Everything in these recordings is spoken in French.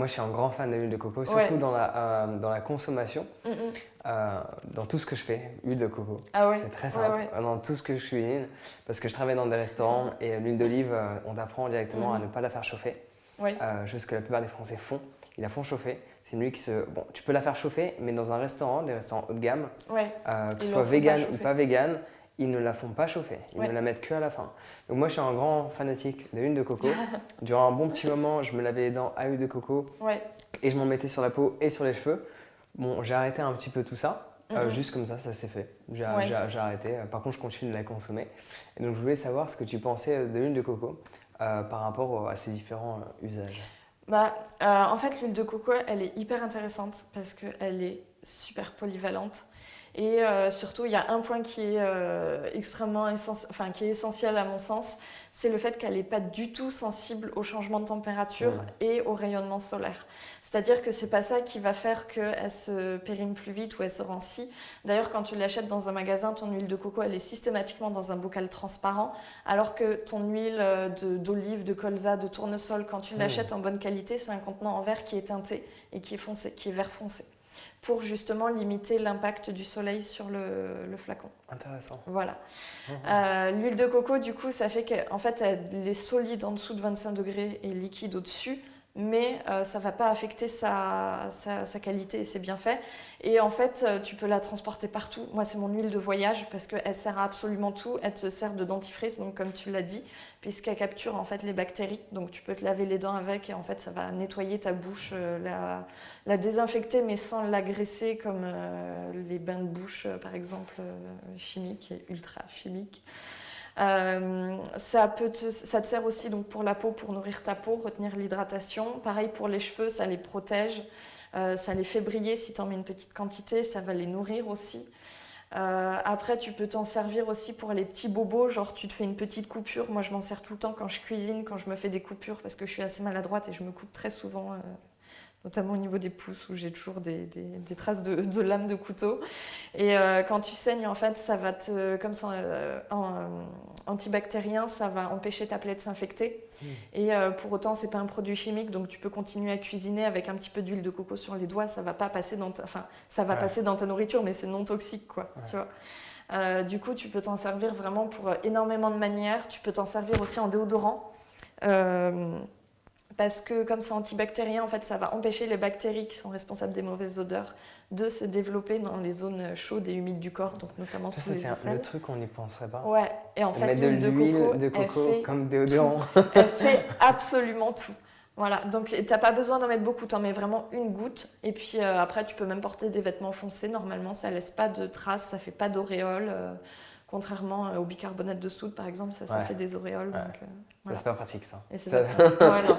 moi je suis un grand fan de l'huile de coco, surtout Ouais. dans la consommation, dans tout ce que je fais, huile de coco. Ah ouais. C'est très simple, Ouais. dans tout ce que je cuisine, parce que je travaille dans des restaurants et l'huile d'olive, on t'apprend directement à ne pas la faire chauffer, Ouais. chose que la plupart des Français font. Ils la font chauffer. C'est une huile qui se... Bon, tu peux la faire chauffer, mais dans un restaurant, des restaurants haut de gamme, Ouais. que Ils ce l'en soit font pas vegan ou chauffer. pas vegan, ils ne la font pas chauffer. Ils Ouais. ne la mettent que à la fin. Donc moi, je suis un grand fanatique de l'huile de coco. Durant un bon petit moment, je me lavais les dents à l'huile de coco Ouais. et je m'en mettais sur la peau et sur les cheveux. Bon, j'ai arrêté un petit peu tout ça. Juste comme ça s'est fait. J'ai arrêté. Par contre, je continue de la consommer. Et donc, je voulais savoir ce que tu pensais de l'huile de coco par rapport à ses différents usages. En fait, l'huile de coco, elle est hyper intéressante parce qu'elle est super polyvalente. Et surtout, il y a un point qui est qui est essentiel à mon sens, c'est le fait qu'elle n'est pas du tout sensible au changement de température et au rayonnement solaire. C'est-à-dire que c'est pas ça qui va faire qu'elle se périme plus vite ou elle se rancit. D'ailleurs, quand tu l'achètes dans un magasin, ton huile de coco, elle est systématiquement dans un bocal transparent, alors que ton huile d'olive, de colza, de tournesol, quand tu l'achètes en bonne qualité, c'est un contenant en verre qui est teinté et qui est foncé, qui est vert foncé, pour justement limiter l'impact du soleil sur le flacon. Intéressant. Voilà. L'huile de coco, du coup, ça fait qu'en fait, elle est solide en dessous de 25 degrés et liquide au-dessus, mais ça ne va pas affecter sa qualité et ses bienfaits. Et en fait, tu peux la transporter partout. Moi, c'est mon huile de voyage parce qu'elle sert à absolument tout. Elle te sert de dentifrice, donc comme tu l'as dit, puisqu'elle capture en fait les bactéries. Donc tu peux te laver les dents avec et en fait, ça va nettoyer ta bouche, la désinfecter, mais sans l'agresser comme les bains de bouche, par exemple, chimiques et ultra chimiques. Ça te sert aussi donc, pour la peau, pour nourrir ta peau, retenir l'hydratation. Pareil pour les cheveux, ça les protège, ça les fait briller si tu en mets une petite quantité, ça va les nourrir aussi. Après, tu peux t'en servir aussi pour les petits bobos, genre tu te fais une petite coupure. Moi, je m'en sers tout le temps quand je cuisine, quand je me fais des coupures, parce que je suis assez maladroite et je me coupe très souvent, notamment au niveau des pouces où j'ai toujours des traces de lame de couteau. Et quand tu saignes, en fait, ça va comme ça, antibactérien, ça va empêcher ta plaie de s'infecter. Et pour autant, c'est pas un produit chimique, donc tu peux continuer à cuisiner avec un petit peu d'huile de coco sur les doigts. Ça va pas passer passer dans ta nourriture, mais c'est non toxique, quoi. Tu vois. Du coup, tu peux t'en servir vraiment pour énormément de manières. Tu peux t'en servir aussi en déodorant. Parce que comme c'est antibactérien, en fait, ça va empêcher les bactéries qui sont responsables des mauvaises odeurs de se développer dans les zones chaudes et humides du corps, donc notamment sous les aisselles. C'est le truc qu'on n'y penserait pas. Ouais, et en fait, mettre l'huile de l'huile de coco comme déodorant. Elle fait absolument tout. Voilà, donc t'as pas besoin d'en mettre beaucoup, t'en mets vraiment une goutte. Et puis après, tu peux même porter des vêtements foncés. Normalement, ça laisse pas de traces, ça fait pas d'auréoles. Contrairement au bicarbonate de soude, par exemple, ça fait des auréoles. Ouais. Donc, voilà. C'est pas pratique, ça.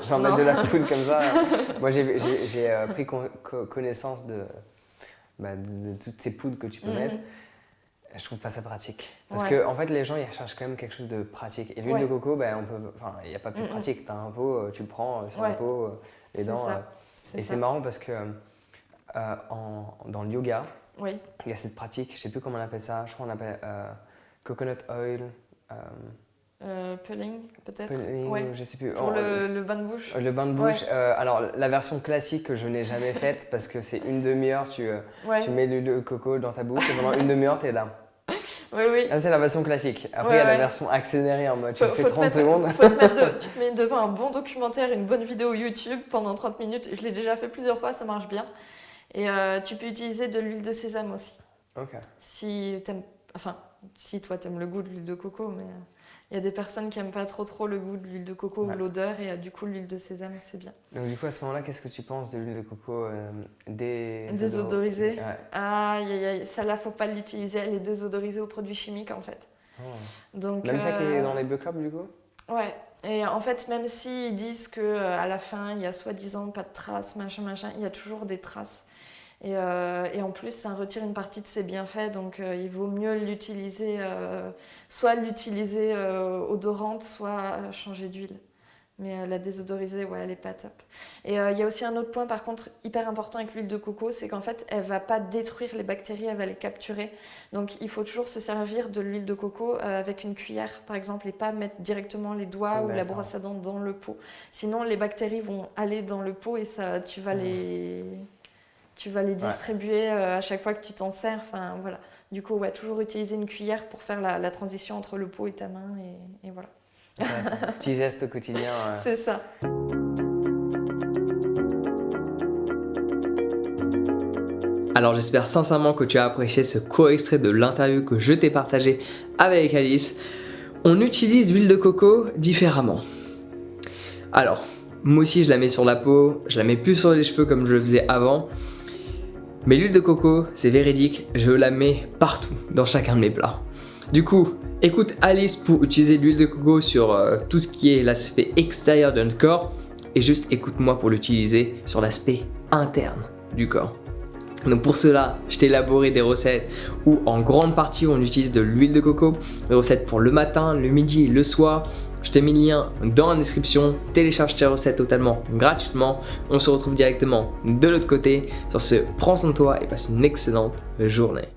J'en mettre de la poudre comme ça. Moi, j'ai pris connaissance de toutes ces poudres que tu peux mettre. Je trouve pas ça pratique. Parce que en fait, les gens, ils cherchent quand même quelque chose de pratique. Et l'huile de coco, il n'y a pas plus pratique. Tu as un pot, tu le prends sur la peau, les dents. C'est marrant parce que dans le yoga, il y a cette pratique, je sais plus comment on appelle ça, je crois qu'on appelle coconut oil. Peeling, peut-être. Je sais plus. Pour le bain de bouche. Le bain de bouche. Alors, la version classique que je n'ai jamais faite parce que c'est une demi-heure, tu mets l'huile de coco dans ta bouche et pendant une demi-heure, tu es là. Oui. Ça, c'est la version classique. Après, il y a la version accélérée en mode tu fais 30 secondes. Tu te mets devant un bon documentaire, une bonne vidéo YouTube pendant 30 minutes. Je l'ai déjà fait plusieurs fois, ça marche bien. Et tu peux utiliser de l'huile de sésame aussi. Ok. Si toi, t'aimes le goût de l'huile de coco, mais il y a des personnes qui n'aiment pas trop le goût de l'huile de coco ou l'odeur, et du coup, l'huile de sésame, c'est bien. Donc, du coup, à ce moment-là, qu'est-ce que tu penses de l'huile de coco désodorisée? Ça là, faut pas l'utiliser, elle est désodorisée aux produits chimiques, en fait. Donc, même ça qui est dans les biocarb, du coup? Ouais. Et en fait, même s'ils disent qu'à la fin, il y a soi-disant pas de traces, machin, il y a toujours des traces. Et en plus, ça retire une partie de ses bienfaits, donc il vaut mieux l'utiliser, soit l'utiliser odorante, soit changer d'huile. Mais la désodorisée, ouais, elle est pas top. Et il y a aussi un autre point, par contre, hyper important avec l'huile de coco, c'est qu'en fait, elle va pas détruire les bactéries, elle va les capturer. Donc, il faut toujours se servir de l'huile de coco avec une cuillère, par exemple, et pas mettre directement les doigts ou la brosse à dents dans le pot. Sinon, les bactéries vont aller dans le pot et ça, tu vas les distribuer à chaque fois que tu t'en sers. Enfin, voilà. Du coup, ouais, toujours utiliser une cuillère pour faire la transition entre le pot et ta main, et voilà. Petit geste au quotidien. C'est ça. Alors j'espère sincèrement que tu as apprécié ce court extrait de l'interview que je t'ai partagé avec Alice. On utilise l'huile de coco différemment. Alors, moi aussi je la mets sur la peau, je la mets plus sur les cheveux comme je le faisais avant. Mais l'huile de coco, c'est véridique, je la mets partout, dans chacun de mes plats. Du coup, écoute Alice pour utiliser l'huile de coco sur tout ce qui est l'aspect extérieur de notre corps et juste écoute-moi pour l'utiliser sur l'aspect interne du corps. Donc pour cela, je t'ai élaboré des recettes où en grande partie on utilise de l'huile de coco, des recettes pour le matin, le midi et le soir. Je te mets le lien dans la description, télécharge tes recettes totalement gratuitement. On se retrouve directement de l'autre côté. Sur ce, prends soin de toi et passe une excellente journée.